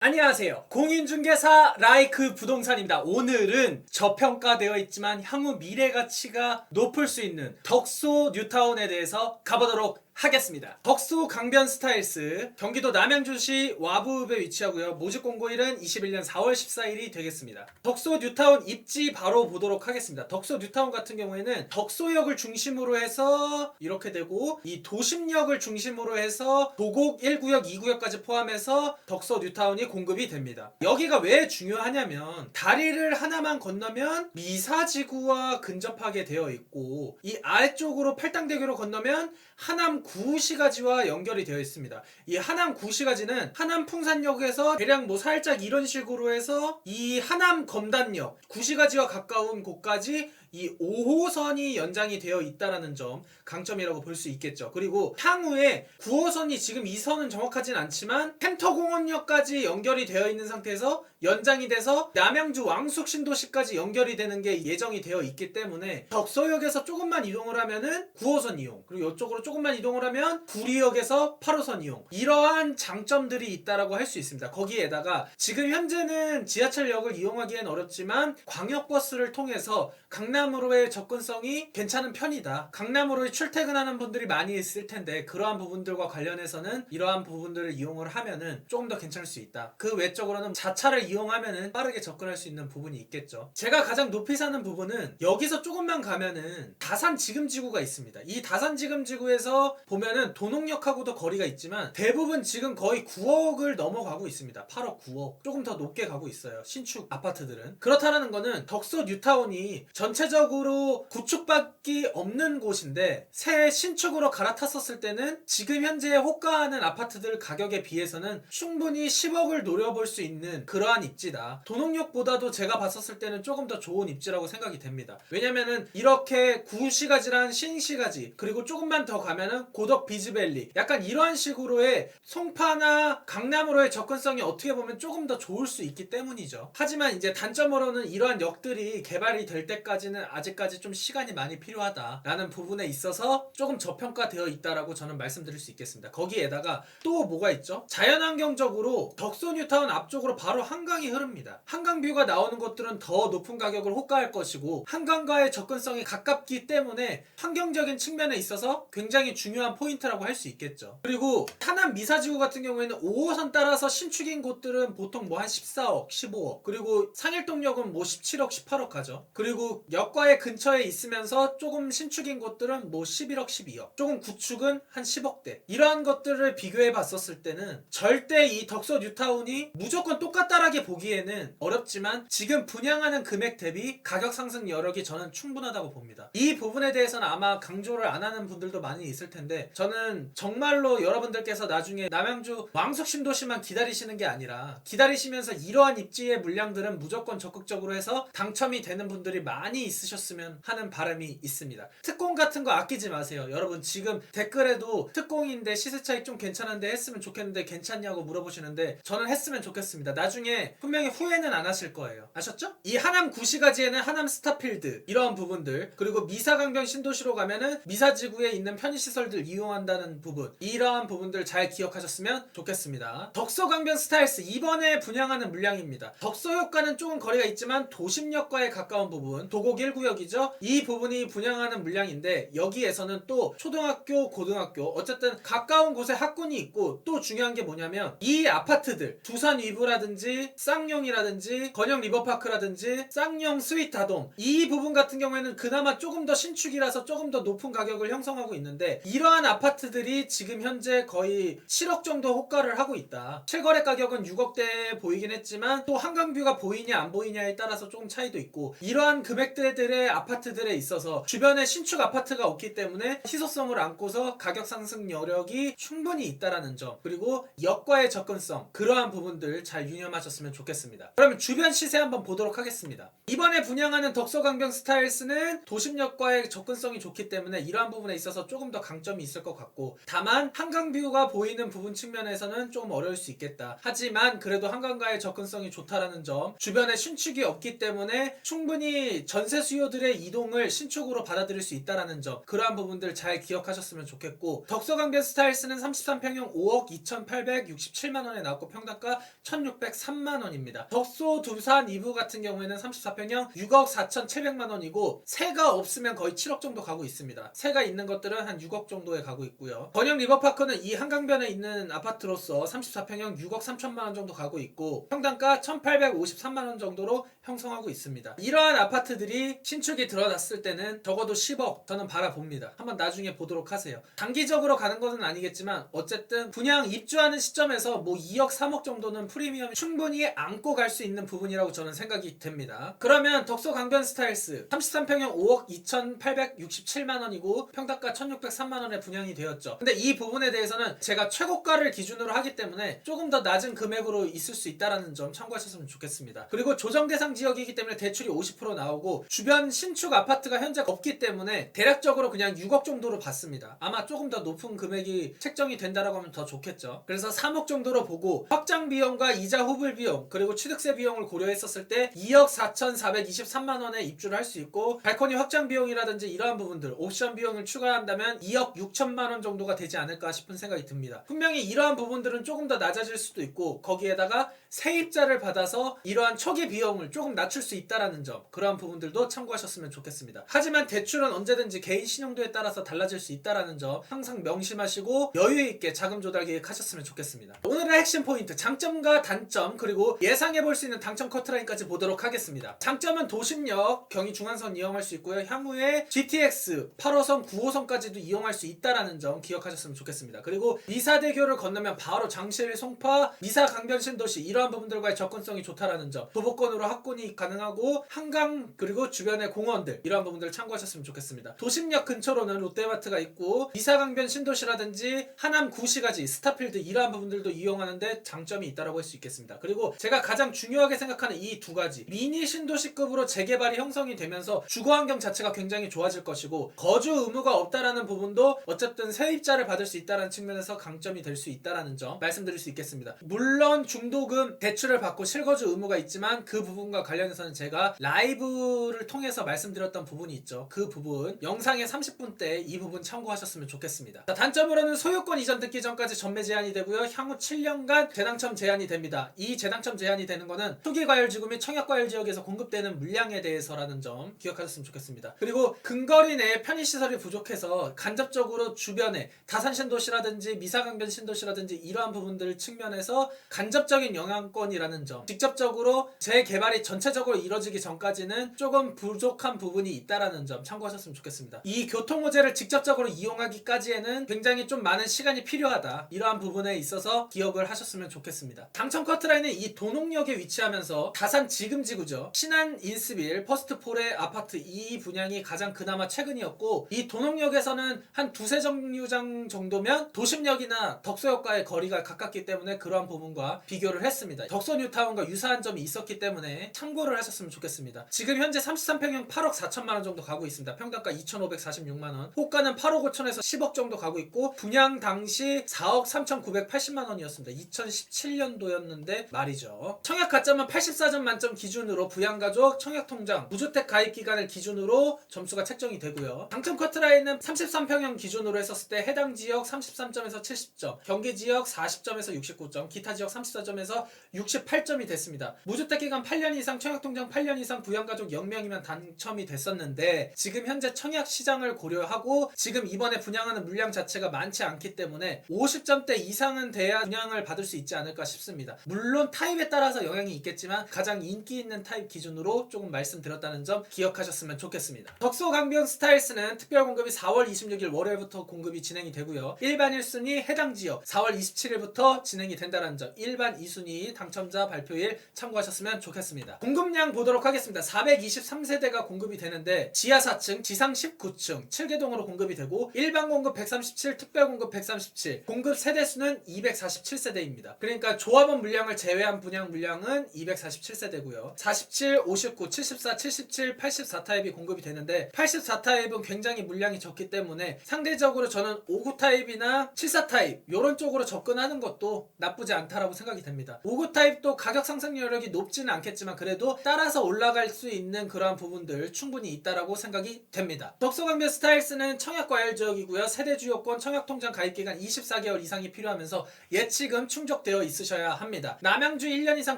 안녕하세요. 공인중개사 라이크 부동산입니다. 오늘은 저평가되어 있지만 향후 미래 가치가 높을 수 있는 덕소 뉴타운에 대해서 가보도록 하겠습니다. 덕소 강변 스타일스 경기도 남양주시 와부읍에 위치하고요. 모집 공고일은 21년 4월 14일이 되겠습니다. 덕소 뉴타운 입지 바로 보도록 하겠습니다. 덕소 뉴타운 같은 경우에는 덕소역을 중심으로 해서 이렇게 되고, 이 도심역을 중심으로 해서 도곡 1구역, 2구역까지 포함해서 덕소 뉴타운이 공급이 됩니다. 여기가 왜 중요하냐면 다리를 하나만 건너면 미사지구와 근접하게 되어 있고, 이 아래쪽으로 팔당대교로 건너면 하남 구시가지와 연결이 되어 있습니다. 이 하남 구시가지는 하남 풍산역에서 대략 살짝 이런 식으로 해서 이 하남 검단역 구시가지와 가까운 곳까지 이 5호선이 연장이 되어 있다라는 점 강점이라고 볼 수 있겠죠. 그리고 향후에 9호선이 지금 이 선은 정확하진 않지만 햄터공원역까지 연결이 되어 있는 상태에서 연장이 돼서 남양주 왕숙신도시까지 연결이 되는 게 예정이 되어 있기 때문에 덕소역에서 조금만 이동을 하면은 9호선 이용, 그리고 이쪽으로 조금만 이동을 하면 구리역에서 8호선 이용, 이러한 장점들이 있다라고 할 수 있습니다. 거기에다가 지금 현재는 지하철역을 이용하기엔 어렵지만 광역버스를 통해서 강남으로의 접근성이 괜찮은 편이다. 강남으로 출퇴근하는 분들이 많이 있을 텐데 그러한 부분들과 관련해서는 이러한 부분들을 이용을 하면은 조금 더 괜찮을 수 있다. 그 외적으로는 자차를 이용하면은 빠르게 접근할 수 있는 부분이 있겠죠. 제가 가장 높이 사는 부분은 여기서 조금만 가면은 다산지금지구가 있습니다. 이 다산지금지구에서 보면은 도농역하고도 거리가 있지만 대부분 지금 거의 9억을 넘어가고 있습니다. 8억, 9억. 조금 더 높게 가고 있어요. 신축 아파트들은. 그렇다는 거는 덕소 뉴타운이 전체적으로 구축밖에 없는 곳인데 새 신축으로 갈아탔었을 때는 지금 현재 호가하는 아파트들 가격에 비해서는 충분히 10억을 노려볼 수 있는 그러한 입지다. 도농역보다도 제가 봤었을 때는 조금 더 좋은 입지라고 생각이 됩니다. 왜냐면은 이렇게 구시가지랑 신시가지, 그리고 조금만 더 가면은 고덕 비즈밸리, 약간 이러한 식으로의 송파나 강남으로의 접근성이 어떻게 보면 조금 더 좋을 수 있기 때문이죠. 하지만 이제 단점으로는 이러한 역들이 개발이 될 때까지는 아직까지 좀 시간이 많이 필요하다라는 부분에 있어서 조금 저평가되어 있다라고 저는 말씀드릴 수 있겠습니다. 거기에다가 또 뭐가 있죠? 자연환경적으로 덕소 뉴타운 앞쪽으로 바로 한강이 흐릅니다. 한강뷰가 나오는 곳들은 더 높은 가격을 호가할 것이고, 한강과의 접근성이 가깝기 때문에 환경적인 측면에 있어서 굉장히 중요한 포인트라고 할 수 있겠죠. 그리고 하남 미사지구 같은 경우에는 5호선 따라서 신축인 곳들은 보통 한 14억, 15억, 그리고 상일동역은 17억, 18억 가죠. 그리고 역과의 근처에 있으면서 조금 신축인 곳들은 11억, 12억, 조금 구축은 한 10억대. 이러한 것들을 비교해 봤었을 때는 절대 이 덕소 뉴타운이 무조건 똑같다라게 보기에는 어렵지만 지금 분양하는 금액 대비 가격 상승 여력이 저는 충분하다고 봅니다. 이 부분에 대해서는 아마 강조를 안 하는 분들도 많이 있을 텐데, 저는 정말로 여러분들께서 나중에 남양주 왕숙신도시만 기다리시는 게 아니라 기다리시면서 이러한 입지의 물량들은 무조건 적극적으로 해서 당첨이 되는 분들이 많이 있으셨으면 하는 바람이 있습니다. 특공 같은 거 아끼지 마세요. 여러분 지금 댓글에도 특공인데 시세 차익 좀 괜찮은데 했으면 좋겠는데 괜찮냐고 물어보시는데, 저는 했으면 좋겠습니다. 나중에 분명히 후회는 안 하실 거예요. 아셨죠? 이 하남 구시가지에는 하남 스타필드, 이러한 부분들, 그리고 미사강변 신도시로 가면은 미사지구에 있는 편의시설들 이용한다는 부분, 이러한 부분들 잘 기억하셨으면 좋겠습니다. 덕소강변 스타일스 이번에 분양하는 물량입니다. 덕소역과는 조금 거리가 있지만 도심역과에 가까운 부분, 도곡 1구역이죠. 이 부분이 분양하는 물량인데 여기에서는 또 초등학교, 고등학교, 어쨌든 가까운 곳에 학군이 있고, 또 중요한 게 뭐냐면 이 아파트들 두산 위브라든지 쌍용이라든지 건영 리버파크라든지 쌍용 스윗다돔, 이 부분 같은 경우에는 그나마 조금 더 신축이라서 조금 더 높은 가격을 형성하고 있는데, 이러한 아파트들이 지금 현재 거의 7억 정도 호가를 하고 있다. 실거래 가격은 6억대에 보이긴 했지만 또 한강뷰가 보이냐 안 보이냐에 따라서 조금 차이도 있고, 이러한 금액대들의 아파트들에 있어서 주변에 신축 아파트가 없기 때문에 희소성을 안고서 가격 상승 여력이 충분히 있다라는 점, 그리고 역과의 접근성, 그러한 부분들 잘 유념하셨으면 좋겠습니다. 그러면 주변 시세 한번 보도록 하겠습니다. 이번에 분양하는 덕소강변 스타일스는 도심역과의 접근성이 좋기 때문에 이러한 부분에 있어서 조금 더 강점이 있을 것 같고, 다만 한강뷰가 보이는 부분 측면에서는 조금 어려울 수 있겠다. 하지만 그래도 한강과의 접근성이 좋다라는 점, 주변에 신축이 없기 때문에 충분히 전세 전세 수요들의 이동을 신축으로 받아들일 수 있다라는 점, 그러한 부분들 잘 기억하셨으면 좋겠고, 덕소강변 스타일스는 33평형 5억 2,867만원에 나왔고 평당가 1,603만원입니다. 덕소 두산 2부 같은 경우에는 34평형 6억 4,700만원이고 세가 없으면 거의 7억 정도 가고 있습니다. 세가 있는 것들은 한 6억 정도에 가고 있고요. 번영 리버파크는 이 한강변에 있는 아파트로서 34평형 6억 3천만원 정도 가고 있고 평당가 1,853만원 정도로 형성하고 있습니다. 이러한 아파트들이 신축이 들어갔을 때는 적어도 10억 저는 바라봅니다. 한번 나중에 보도록 하세요. 단기적으로 가는 것은 아니겠지만 어쨌든 분양 입주하는 시점에서 뭐 2억 3억 정도는 프리미엄 충분히 안고 갈 수 있는 부분이라고 저는 생각이 됩니다. 그러면 덕소 강변 스타일스 33평형 5억 2,867만원이고 평당가 1,603만원에 분양이 되었죠. 근데 이 부분에 대해서는 제가 최고가를 기준으로 하기 때문에 조금 더 낮은 금액으로 있을 수 있다는 점 참고하셨으면 좋겠습니다. 그리고 조정 대상 지역이기 때문에 대출이 50% 나오고 주변 신축 아파트가 현재 없기 때문에 대략적으로 그냥 6억 정도로 봤습니다. 아마 조금 더 높은 금액이 책정이 된다라고 하면 더 좋겠죠. 그래서 3억 정도로 보고 확장 비용과 이자 후불 비용 그리고 취득세 비용을 고려했었을 때 2억 4,423만원에 입주를 할 수 있고 발코니 확장 비용이라든지 이러한 부분들 옵션 비용을 추가한다면 2억 6천만원 정도가 되지 않을까 싶은 생각이 듭니다. 분명히 이러한 부분들은 조금 더 낮아질 수도 있고 거기에다가 세입자를 받아서 이러한 초기 비용을 조금 낮출 수 있다는 점, 그러한 부분들도 참고하셨으면 좋겠습니다. 하지만 대출은 언제든지 개인 신용도에 따라서 달라질 수 있다는 점 항상 명심하시고 여유있게 자금 조달 계획하셨으면 좋겠습니다. 오늘의 핵심 포인트, 장점과 단점 그리고 예상해볼 수 있는 당첨 커트라인까지 보도록 하겠습니다. 장점은 도심역, 경의 중앙선 이용할 수 있고요. 향후에 GTX 8호선, 9호선까지도 이용할 수 있다는 점 기억하셨으면 좋겠습니다. 그리고 미사대교를 건너면 바로 장실, 송파, 미사, 강변, 신도시 이러한 부분들과의 접근성이 좋다라는 점, 도보권으로 합군이 가능하고 한강 그리고 주변의 공원들 이러한 부분들을 참고하셨으면 좋겠습니다. 도심역 근처로는 롯데마트가 있고 미사, 강변, 신도시라든지 하남, 구시가지, 스타필드 이러한 부분들도 이용하는데 장점이 있다고 할 수 있겠습니다. 그리고 제가 가장 중요하게 생각하는 이 두 가지, 미니 신도시급으로 재개발이 형성이 되면서 주거환경 자체가 굉장히 좋아질 것이고 거주 의무가 없다라는 부분도 어쨌든 세입자를 받을 수 있다는 측면에서 강점이 될 수 있다는 점 말씀드릴 수 있겠습니다. 물론 중도금 대출을 받고 실거주 의무가 있지만 그 부분과 관련해서는 제가 라이브를 통해서 말씀드렸던 부분이 있죠. 그 부분 영상의 30분 때 이 부분 참고하셨으면 좋겠습니다. 자, 단점으로는 소유권 이전 듣기 전까지 전매 제한이 되고요. 향후 7년간 재당첨 제한이 됩니다. 이 재당첨 제한이 되는 거는 투기과열지구 및 청약과열지역에서 공급되는 물량에 대해서라는 점 기억하셨으면 좋겠습니다. 그리고 근거리 내에 편의시설이 부족해서 간접적으로 주변에 다산신도시라든지 미사강변 신도시라든지 이러한 부분들 측면에서 간접적인 영향권이라는 점, 직접적으로 재개발이 전체적으로 이루어지기 전까지는 조금 부족한 부분이 있다라는 점 참고하셨으면 좋겠습니다. 이 교통호재를 직접적으로 이용하기까지에는 굉장히 좀 많은 시간이 필요하다. 이러한 부분에 있어서 기억을 하셨으면 좋겠습니다. 당첨 커트라인은 이 도농역에 위치하면서 다산 지금지구죠. 신안 인스빌 퍼스트폴의 아파트 이 분양이 가장 그나마 최근이었고 이 도농역에서는 한 두세 정류장 정도면 도심역이나 덕소역과의 거리가 가깝기 때문에 그러한 부분과 비교를 했습니다. 덕소 뉴타운과 유사한 점이 있었기 때문에 참고를 하셨으면 좋겠습니다. 지금 현재 33평형 8억 4천만원 정도 가고 있습니다. 평당가 2,546만원, 호가는 8억 5천에서 10억 정도 가고 있고 분양 당시 4억 3,980만원이었습니다. 2017년도였는데 말이죠. 청약 가점은 84점 만점 기준으로 부양가족, 청약통장, 무주택 가입기간을 기준으로 점수가 책정이 되고요. 당첨 커트라인은 33평형 기준으로 했었을 때 해당 지역 33점에서 70점, 경기지역 40점에서 69점, 기타지역 34점에서 68점이 됐습니다. 무주택기간 8년 이상, 청약통장 8년 이상, 부양가족 0명이면 당첨이 됐었는데 지금 현재 청약시장을 고려하고 지금 이번에 분양하는 물량 자체가 많지 않기 때문에 50점대 이상은 돼야 분양을 받을 수 있지 않을까 싶습니다. 물론 타입에 따라서 영향이 있겠지만 가장 인기 있는 타입 기준으로 조금 말씀드렸다는 점 기억하셨으면 좋겠습니다. 덕소 강변 스타일스는 특별 공급이 4월 26일 월요일부터 공급이 진행이 되고요. 일반 1순위 해당 지역 4월 27일부터 진행이 된다는 점, 일반 2순위 당첨자 발표일 참고하셨으면 좋겠습니다. 공급량 보도록 하겠습니다. 423세대가 공급이 되는데 지하 4층, 지상 19층 7개동으로 공급이 되고 일반 공급 137, 특별 공급 137, 공급 세대수는 247세대입니다. 그러니까 조합원 물량을 제외한 분양 물량은 247세대고요. 47, 59, 74, 77, 84 타입이 공급이 되는데 84 타입은 굉장히 물량이 적기 때문에 상대적으로 저는 59 타입이나 74 타입 이런 쪽으로 접근하는 것도 나쁘지 않다라고 생각이 됩니다. 59 타입도 가격 상승 여력이 높지는 않겠지만 그래도 따라서 올라갈 수 있는 그런 이러한 부분들 충분히 있다라고 생각이 됩니다. 덕소강변 스타일스는 청약과열 지역이고요. 세대주 요건 청약통장 가입기간 24개월 이상이 필요하면서 예치금 충족되어 있으셔야 합니다. 남양주 1년 이상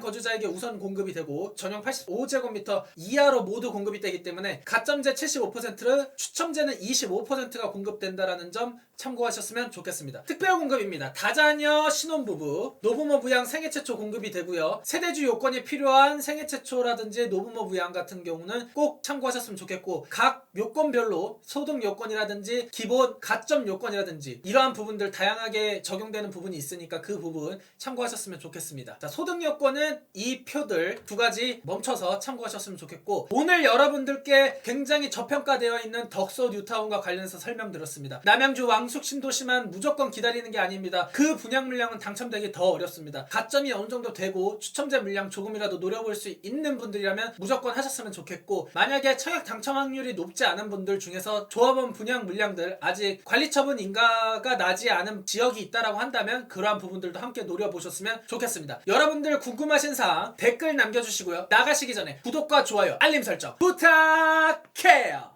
거주자에게 우선 공급이 되고 전용 85제곱미터 이하로 모두 공급이 되기 때문에 가점제 75%를 추첨제는 25%가 공급된다라는 점 참고하셨으면 좋겠습니다. 특별 공급입니다. 다자녀 신혼부부 노부모 부양 생애 최초 공급이 되고요. 세대주 요건이 필요한 생애 최초라든지 노부모 부양 같은 경우는 꼭 참고하셨으면 좋겠고, 각 요건별로 소득 요건이라든지 기본 가점 요건이라든지 이러한 부분들 다양하게 적용되는 부분이 있으니까 그 부분 참고하셨으면 좋겠습니다. 자, 소득 요건은 이 표들 두 가지 멈춰서 참고하셨으면 좋겠고, 오늘 여러분들께 굉장히 저평가되어 있는 덕소 뉴타운과 관련해서 설명드렸습니다. 남양주 왕숙 신도시만 무조건 기다리는 게 아닙니다. 그 분양 물량은 당첨되기 더 어렵습니다. 가점이 어느 정도 되고 추첨제 물량 조금이라도 노려볼 수 있는 분들이라면 무조건 하셨으면 좋겠고, 만약에 청약 당첨 확률이 높지 않은 분들 중에서 조합원 분양 물량들 아직 관리처분 인가가 나지 않은 지역이 있다라고 한다면 그러한 부분들도 함께 노려보셨으면 좋겠습니다. 여러분들 궁금하신 사항 댓글 남겨주시고요. 나가시기 전에 구독과 좋아요, 알림 설정 부탁해요.